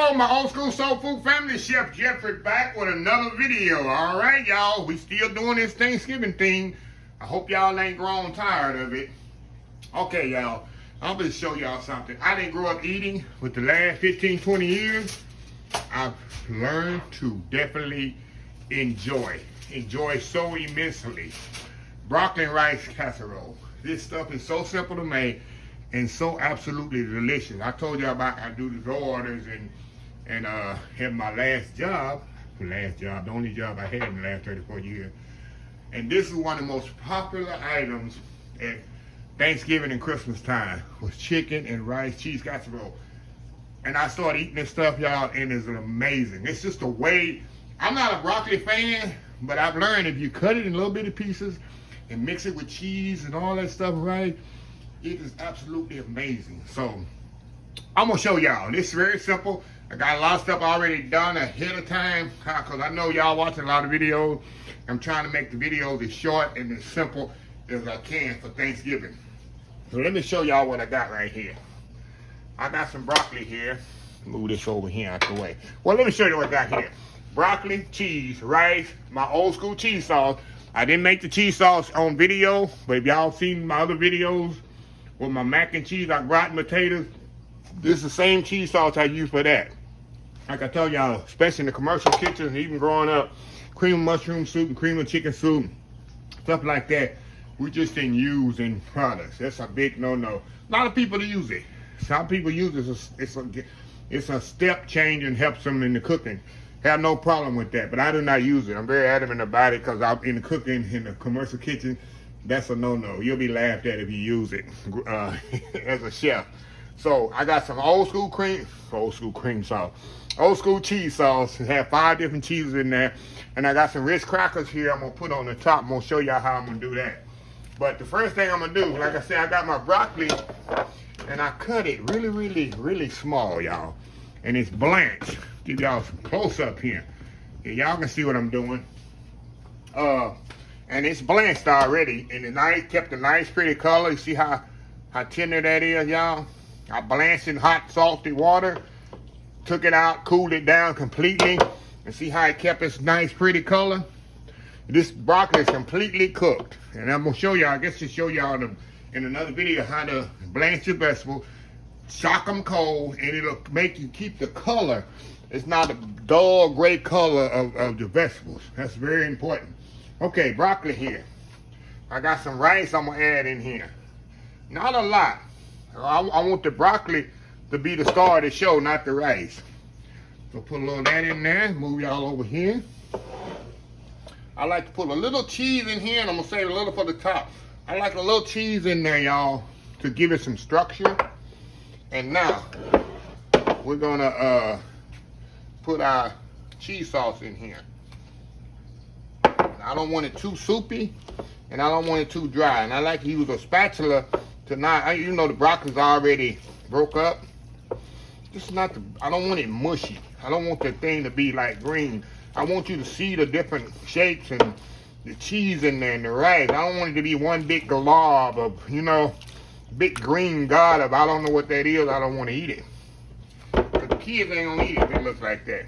Hello, my old school soul food family. Chef Jeffrey back with another video. All right, y'all. We still doing this Thanksgiving thing. I hope y'all ain't grown tired of it. Okay, y'all. I'm going to show y'all something. I didn't grow up eating with the last 15, 20 years. I've learned to definitely enjoy so immensely. Broccoli and rice casserole. This stuff is so simple to make and so absolutely delicious. I told y'all about I do the door orders and have my last job, the only job I had in the last 34 years. And this is one of the most popular items at Thanksgiving and Christmas time was chicken and rice cheese casserole. And I started eating this stuff, y'all, and it's amazing. It's just a way. I'm not a broccoli fan, but I've learned if you cut it in little bitty pieces and mix it with cheese and all that stuff, right? It is absolutely amazing. So I'm gonna show y'all. This is very simple. I got a lot of stuff already done ahead of time because I know y'all watching a lot of videos. I'm trying to make the videos as short and as simple as I can for Thanksgiving. So let me show y'all what I got right here. I got some broccoli here. Move this over here out the way. Well, let me show you what I got here. Broccoli, cheese, rice, my old school cheese sauce. I didn't make the cheese sauce on video, but if y'all seen my other videos with my mac and cheese, like rotten potatoes, this is the same cheese sauce I use for that. Like I told y'all, especially in the commercial kitchen, even growing up, cream of mushroom soup and cream of chicken soup, stuff like that, we just didn't use in products. That's a big no-no. A lot of people use it. Some people use it. It's a step change and helps them in the cooking. Have no problem with that, but I do not use it. I'm very adamant about it because I'm in the cooking in the commercial kitchen. That's a no-no. You'll be laughed at if you use it as a chef. So I got some old school cream sauce, old school cheese sauce. It have 5 different cheeses in there, and I got some Ritz crackers here. I'm gonna put on the top. I'm gonna show y'all how I'm gonna do that. But the first thing I'm gonna do, like I said, I got my broccoli, and I cut it really, really, really small, y'all, and it's blanched. Give y'all some close up here. Yeah, y'all can see what I'm doing. And it's blanched already, and it kept a nice pretty color. You see how tender that is, y'all? I blanched in hot salty water, took it out, cooled it down completely, and see how it kept its nice pretty color? This broccoli is completely cooked, and I'm gonna show y'all, I guess to show y'all in another video how to blanch your vegetables, shock them cold, and it'll make you keep the color. It's not a dull gray color of the vegetables. That's very important. Okay, broccoli here. I got some rice I'm gonna add in here. Not a lot. I want the broccoli to be the star of the show, not the rice. So put a little of that in there. Move y'all over here. I like to put a little cheese in here, and I'm gonna save a little for the top. I like a little cheese in there, y'all, to give it some structure. And now we're gonna put our cheese sauce in here. I don't want it too soupy, and I don't want it too dry. And I like to use a spatula to not, you know, the broccoli's already broke up. This is not I don't want it mushy. I don't want the thing to be like green. I want you to see the different shapes and the cheese in there and the rice. I don't want it to be one big glob of, you know, big green god of, I don't know what that is. I don't want to eat it. But the kids ain't gonna eat it if it looks like that.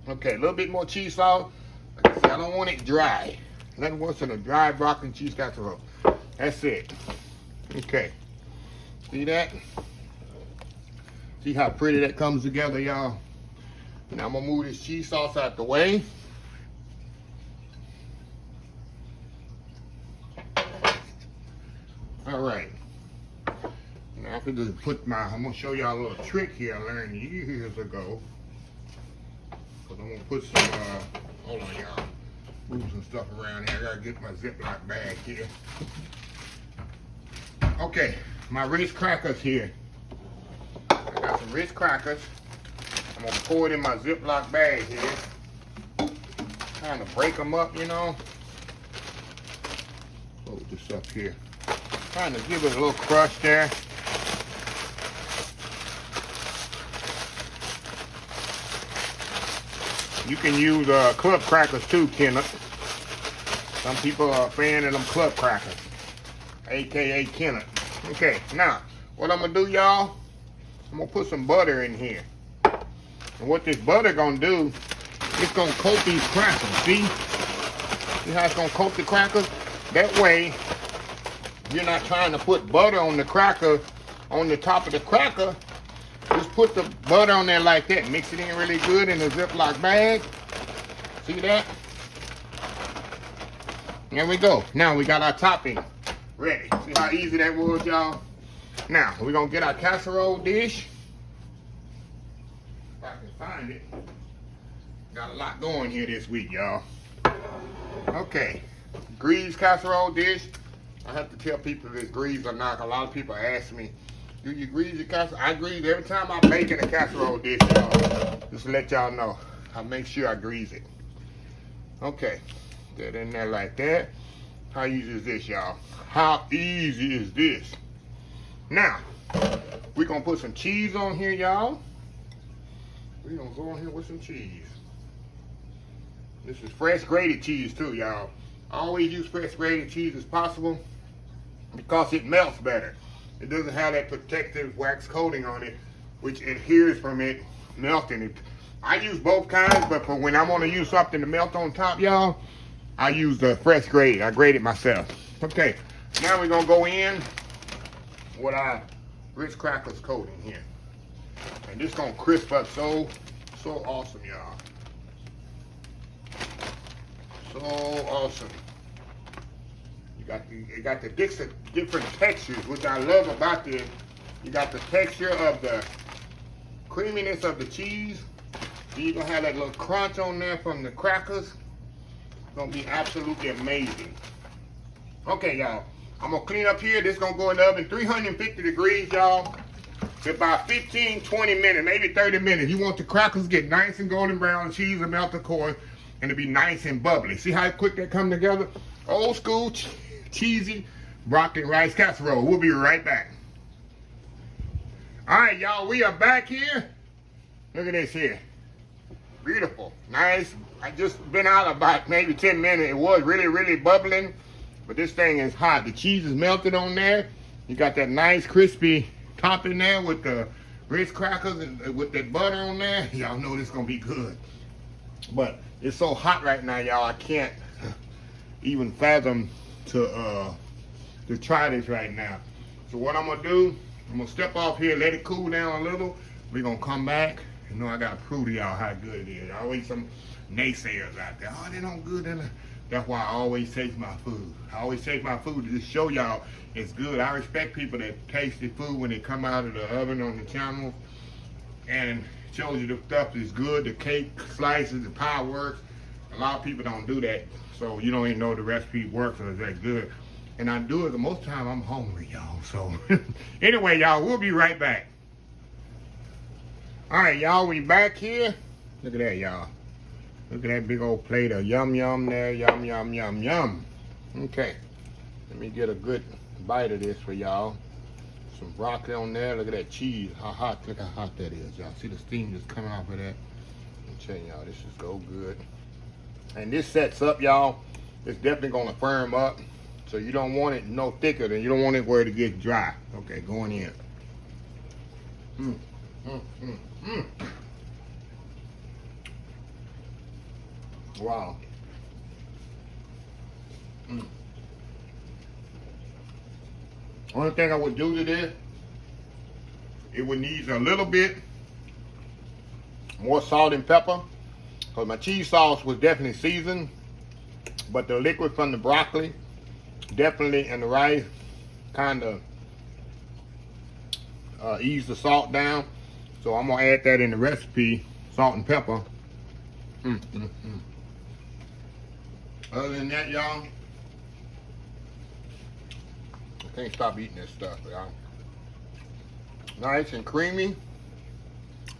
Okay, a little bit more cheese sauce. Like I said, I don't want it dry. Nothing worse than a dry broccoli and cheese casserole. That's it. Okay. See that? See how pretty that comes together, y'all? Now I'm gonna move this cheese sauce out the way. All right. Now I'm gonna show y'all a little trick here I learned years ago. But I'm gonna put some, hold on y'all. Move some stuff around here. I gotta get my Ziploc bag here. Okay, my Ritz crackers here. I got some Ritz crackers. I'm gonna pour it in my Ziploc bag here. Kind of break them up, you know. Hold this up here. Trying to give it a little crush there. You can use club crackers too, Kenneth. Some people are a fan of them club crackers, aka Kenneth. Okay, now what I'm gonna do, y'all? I'm gonna put some butter in here. And what this butter gonna do, it's gonna coat these crackers. See how it's gonna coat the crackers? That way, you're not trying to put butter on the cracker, on the top of the cracker. Just put the butter on there like that. Mix it in really good in a Ziploc bag. See that? There we go. Now we got our topping ready. See how easy that was, y'all? Now, we're gonna get our casserole dish. If I can find it. Got a lot going here this week, y'all. Okay, greased casserole dish. I have to tell people if it's greased or not. A lot of people ask me, do you grease your casserole? I grease every time I'm making a casserole dish, y'all. Just to let y'all know. I make sure I grease it. Okay, get in there like that. How easy is this, y'all? How easy is this? Now, we're gonna put some cheese on here, y'all. We're gonna go on here with some cheese. This is fresh grated cheese too, y'all. I always use fresh grated cheese as possible because it melts better. It doesn't have that protective wax coating on it, which adheres from it melting it. I use both kinds, but for when I want to use something to melt on top, y'all, I use the fresh grated. I grate it myself. Okay, now we're gonna go in with our Ritz crackers coating here. And this gonna crisp up so awesome, y'all. So awesome. You got the different textures, which I love about this. You got the texture of the creaminess of the cheese. Then you're gonna have that little crunch on there from the crackers. It's gonna be absolutely amazing. Okay, y'all. I'm gonna clean up here. This is gonna go in the oven 350 degrees, y'all. For about 15, 20 minutes, maybe 30 minutes. You want the crackers to get nice and golden brown, cheese and melt, of course, and to be nice and bubbly. See how quick they come together? Old school, cheesy broccoli rice casserole. We'll be right back. All right, y'all, we are back here. Look at this here. Beautiful, nice. I just been out about maybe 10 minutes. It was really bubbling, but this thing is hot. The cheese is melted on there. You got that nice crispy topping there with the Ritz crackers and with that butter on there. Y'all know this is gonna be good. But it's so hot right now, y'all, I can't even fathom to try this right now. So what I'm gonna do, I'm gonna step off here, let it cool down a little. We're gonna come back. You know, I gotta prove to y'all how good it is. Always some naysayers out there. Oh, they don't good. That's why I always taste my food. I always taste my food to just show y'all it's good. I respect people that taste the food when they come out of the oven on the channel and shows you the stuff is good, the cake slices, the pie works. A lot of people don't do that, so you don't even know the recipe works or is that good. And I do it, but most of the time I'm hungry, y'all. So anyway, y'all, we'll be right back. All right, y'all, we back here. Look at that, y'all. Look at that big old plate of yum there, yum. Okay, let me get a good bite of this for y'all. Some broccoli on there. Look at that cheese. How hot, look how hot that is, y'all. See the steam just coming off of that? I'm telling y'all, this is so good. And this sets up, y'all. It's definitely gonna firm up. So you don't want it no thicker than you don't want it where it gets dry. Okay, going in. Wow. Only thing I would do to this, it would need a little bit more salt and pepper, because my cheese sauce was definitely seasoned, but the liquid from the broccoli definitely and the rice kind of ease the salt down. So I'm gonna add that in the recipe, salt and pepper. Other than that, y'all, I can't stop eating this stuff, y'all. Nice and creamy.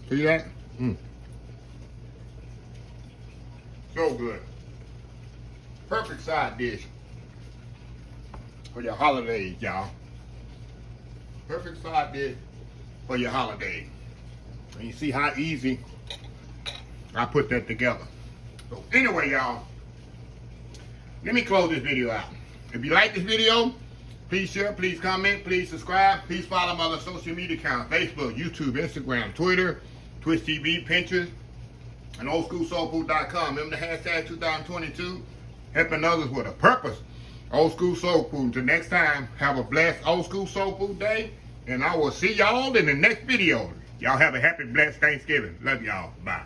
See that? So good. Perfect side dish for your holidays, y'all. Perfect side dish for your holidays. And you see how easy I put that together. So anyway, y'all, let me close this video out. If you like this video, please share, please comment, please subscribe, please follow my other social media accounts: Facebook, YouTube, Instagram, Twitter Twitch TV, Pinterest, and oldschoolsoulfood.com. Remember the hashtag 2022, helping others with a purpose. Old School Soul Food. Until next time, have a blessed Old School Soul Food Day, and I will see y'all in the next video. Y'all have a happy, blessed Thanksgiving. Love y'all. Bye.